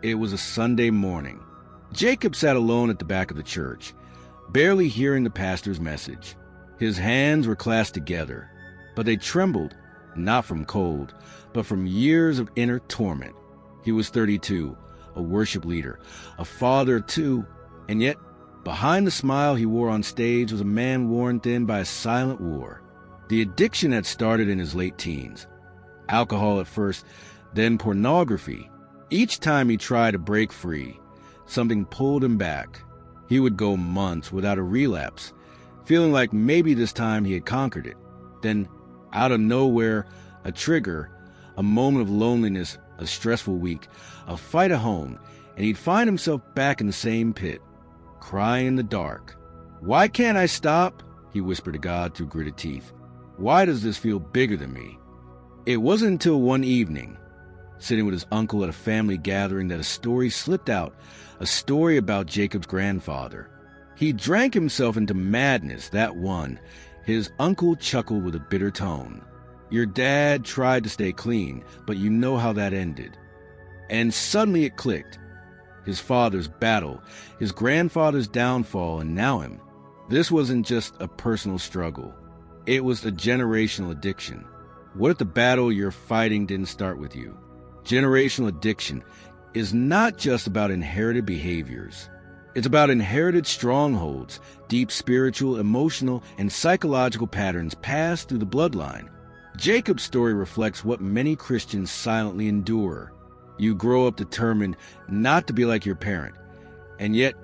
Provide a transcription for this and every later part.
It was a Sunday morning. Jacob sat alone at the back of the church, barely hearing the pastor's message. His hands were clasped together, but they trembled, not from cold, but from years of inner torment. He was 32, a worship leader, a father of two, and yet behind the smile he wore on stage was a man worn thin by a silent war. The addiction had started in his late teens. Alcohol at first, then pornography. Each time he tried to break free, something pulled him back. He would go months without a relapse, feeling like maybe this time he had conquered it. Then, out of nowhere, a trigger, a moment of loneliness, a stressful week, a fight at home, and he'd find himself back in the same pit, crying in the dark. "Why can't I stop?" he whispered to God through gritted teeth. "Why does this feel bigger than me?" It wasn't until one evening, sitting with his uncle at a family gathering, that a story slipped out, a story about Jacob's grandfather. He drank himself into madness, that one. His uncle chuckled with a bitter tone. "Your dad tried to stay clean, but you know how that ended." And suddenly it clicked. His father's battle, his grandfather's downfall, and now him. This wasn't just a personal struggle. It was a generational addiction. What if the battle you're fighting didn't start with you? Generational addiction is not just about inherited behaviors. It's about inherited strongholds, deep spiritual, emotional, and psychological patterns passed through the bloodline. Jacob's story reflects what many Christians silently endure. You grow up determined not to be like your parent, and yet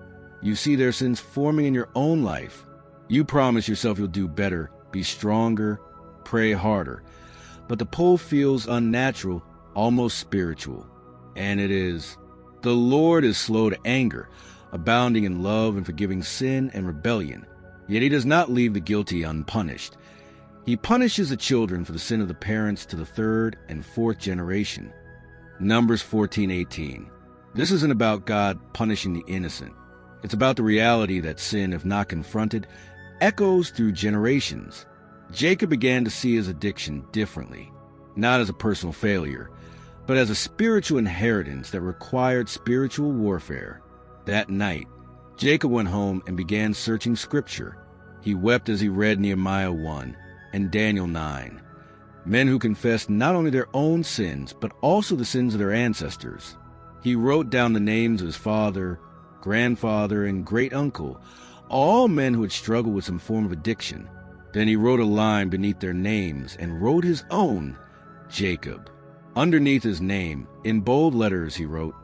you see their sins forming in your own life. You promise yourself you'll do better, be stronger, pray harder, but the pull feels unnatural, almost spiritual. And it is. The Lord is slow to anger, abounding in love and forgiving sin and rebellion. Yet he does not leave the guilty unpunished. He punishes the children for the sin of the parents to the third and fourth generation. Numbers 14:18. This isn't about God punishing the innocent. It's about the reality that sin, if not confronted, echoes through generations. Jacob began to see his addiction differently, not as a personal failure, but as a spiritual inheritance that required spiritual warfare. That night, Jacob went home and began searching Scripture. He wept as he read Nehemiah 1 and Daniel 9, men who confessed not only their own sins, but also the sins of their ancestors. He wrote down the names of his father, grandfather, and great-uncle, all men who had struggled with some form of addiction. Then he wrote a line beneath their names and wrote his own, Jacob. Underneath his name, in bold letters, he wrote,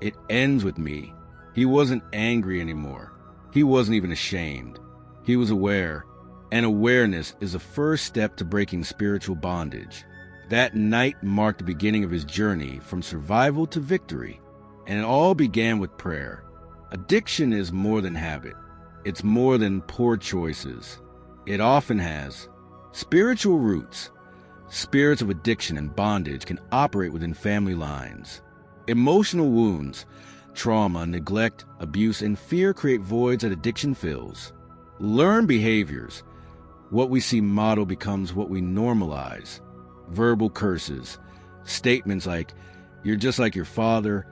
"It ends with me." He wasn't angry anymore. He wasn't even ashamed. He was aware, and awareness is the first step to breaking spiritual bondage. That night marked the beginning of his journey from survival to victory, and it all began with prayer. Addiction is more than habit. It's more than poor choices. It often has spiritual roots. Spirits of addiction and bondage can operate within family lines. Emotional wounds, trauma, neglect, abuse, and fear create voids that addiction fills. Learned behaviors. What we see modeled becomes what we normalize. Verbal curses, statements like, "You're just like your father,"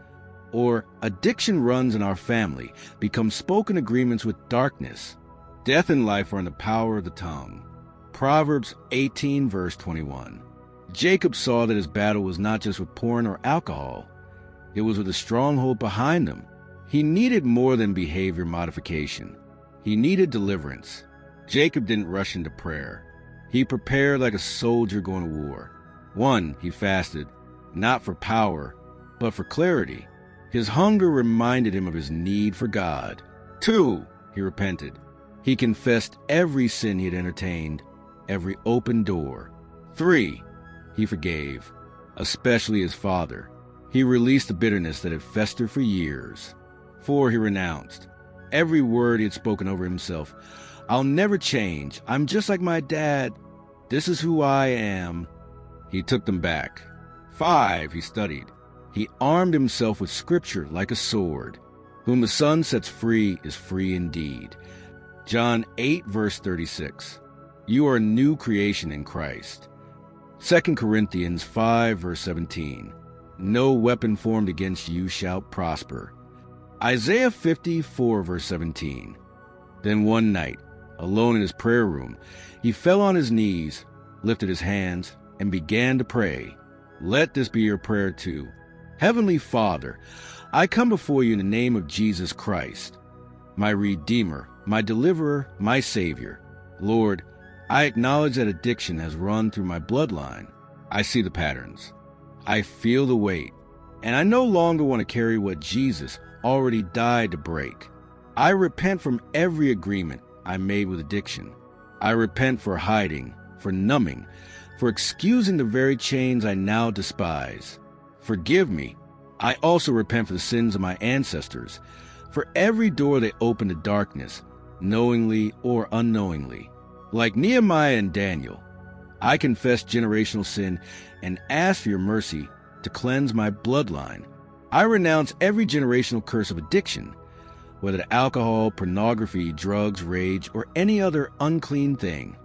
or "Addiction runs in our family," become spoken agreements with darkness. Death and life are in the power of the tongue. Proverbs 18, verse 21. Jacob saw that his battle was not just with porn or alcohol. It was with a stronghold behind him. He needed more than behavior modification. He needed deliverance. Jacob didn't rush into prayer. He prepared like a soldier going to war. 1, he fasted, not for power, but for clarity. His hunger reminded him of his need for God. 2, he repented. He confessed every sin he had entertained, every open door. 3, he forgave, especially his father. He released the bitterness that had festered for years. 4, he renounced every word he had spoken over himself. "I'll never change. I'm just like my dad. This is who I am." He took them back. 5, he studied. He armed himself with Scripture like a sword. "Whom the Son sets free is free indeed." John 8, verse 36. You are a new creation in Christ. 2 Corinthians 5, verse 17. No weapon formed against you shall prosper. Isaiah 54, verse 17. Then one night, alone in his prayer room, he fell on his knees, lifted his hands, and began to pray. Let this be your prayer too. Heavenly Father, I come before you in the name of Jesus Christ, my Redeemer, my Deliverer, my Savior. Lord, I acknowledge that addiction has run through my bloodline. I see the patterns. I feel the weight, and I no longer want to carry what Jesus already died to break. I repent from every agreement I made with addiction. I repent for hiding, for numbing, for excusing the very chains I now despise. Forgive me. I also repent for the sins of my ancestors, for every door they opened to darkness, knowingly or unknowingly. Like Nehemiah and Daniel, I confess generational sin and ask for your mercy to cleanse my bloodline. I renounce every generational curse of addiction, whether alcohol, pornography, drugs, rage, or any other unclean thing.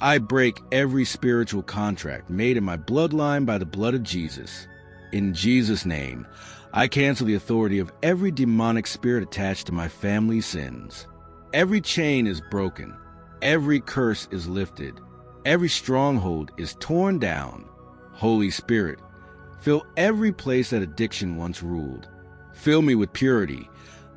I break every spiritual contract made in my bloodline by the blood of Jesus. In Jesus' name, I cancel the authority of every demonic spirit attached to my family's sins. Every chain is broken. Every curse is lifted. Every stronghold is torn down. Holy Spirit, fill every place that addiction once ruled. Fill me with purity,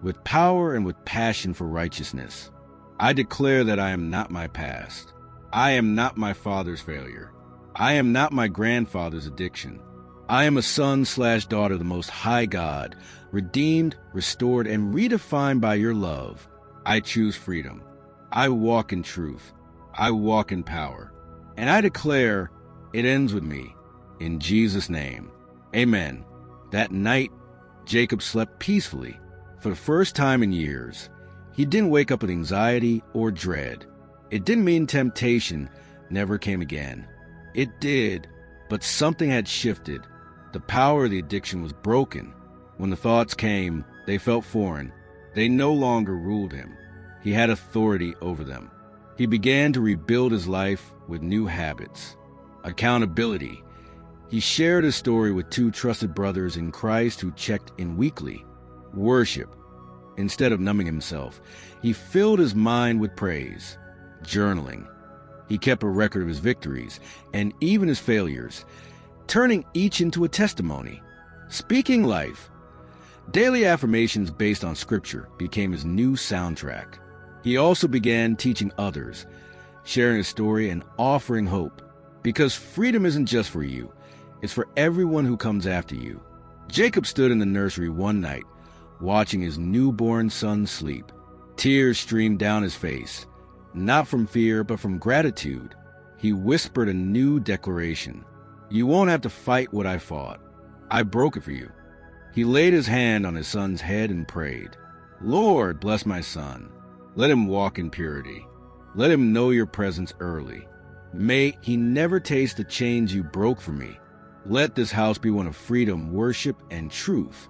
with power, and with passion for righteousness. I declare that I am not my past. I am not my father's failure. I am not my grandfather's addiction. I am a son/daughter of the Most High God, redeemed, restored, and redefined by your love. I choose freedom. I walk in truth. I walk in power. And I declare it ends with me. In Jesus' name, amen. That night, Jacob slept peacefully. For the first time in years, he didn't wake up with anxiety or dread. It didn't mean temptation never came again. It did, but something had shifted. The power of the addiction was broken. When the thoughts came, they felt foreign. They no longer ruled him. He had authority over them. He began to rebuild his life with new habits. Accountability. He shared his story with 2 trusted brothers in Christ who checked in weekly. Worship. Instead of numbing himself, he filled his mind with praise. Journaling. He kept a record of his victories and even his failures, turning each into a testimony. Speaking life. Daily affirmations based on scripture became his new soundtrack. He also began teaching others, sharing his story and offering hope. Because freedom isn't just for you, it's for everyone who comes after you. Jacob stood in the nursery one night, watching his newborn son sleep. Tears streamed down his face, not from fear, but from gratitude. He whispered a new declaration. You won't have to fight what I fought. I broke it for you. He laid his hand on his son's head and prayed, Lord, bless my son. Let him walk in purity. Let him know your presence early. May he never taste the chains you broke for me. Let this house be one of freedom, worship, and truth.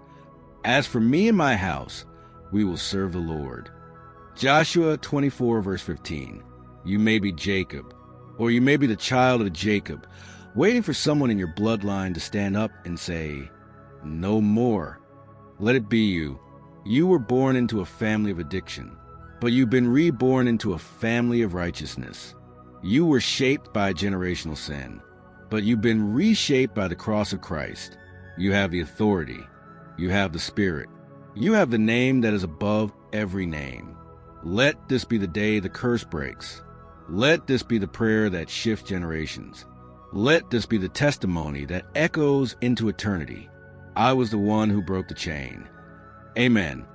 As for me and my house, we will serve the Lord. Joshua 24, verse 15. You may be Jacob, or you may be the child of Jacob, waiting for someone in your bloodline to stand up and say, no more. Let it be you. You were born into a family of addiction, but you've been reborn into a family of righteousness. You were shaped by generational sin, but you've been reshaped by the cross of Christ. You have the authority. You have the Spirit. You have the name that is above every name. Let this be the day the curse breaks. Let this be the prayer that shifts generations. Let this be the testimony that echoes into eternity. I was the one who broke the chain. Amen.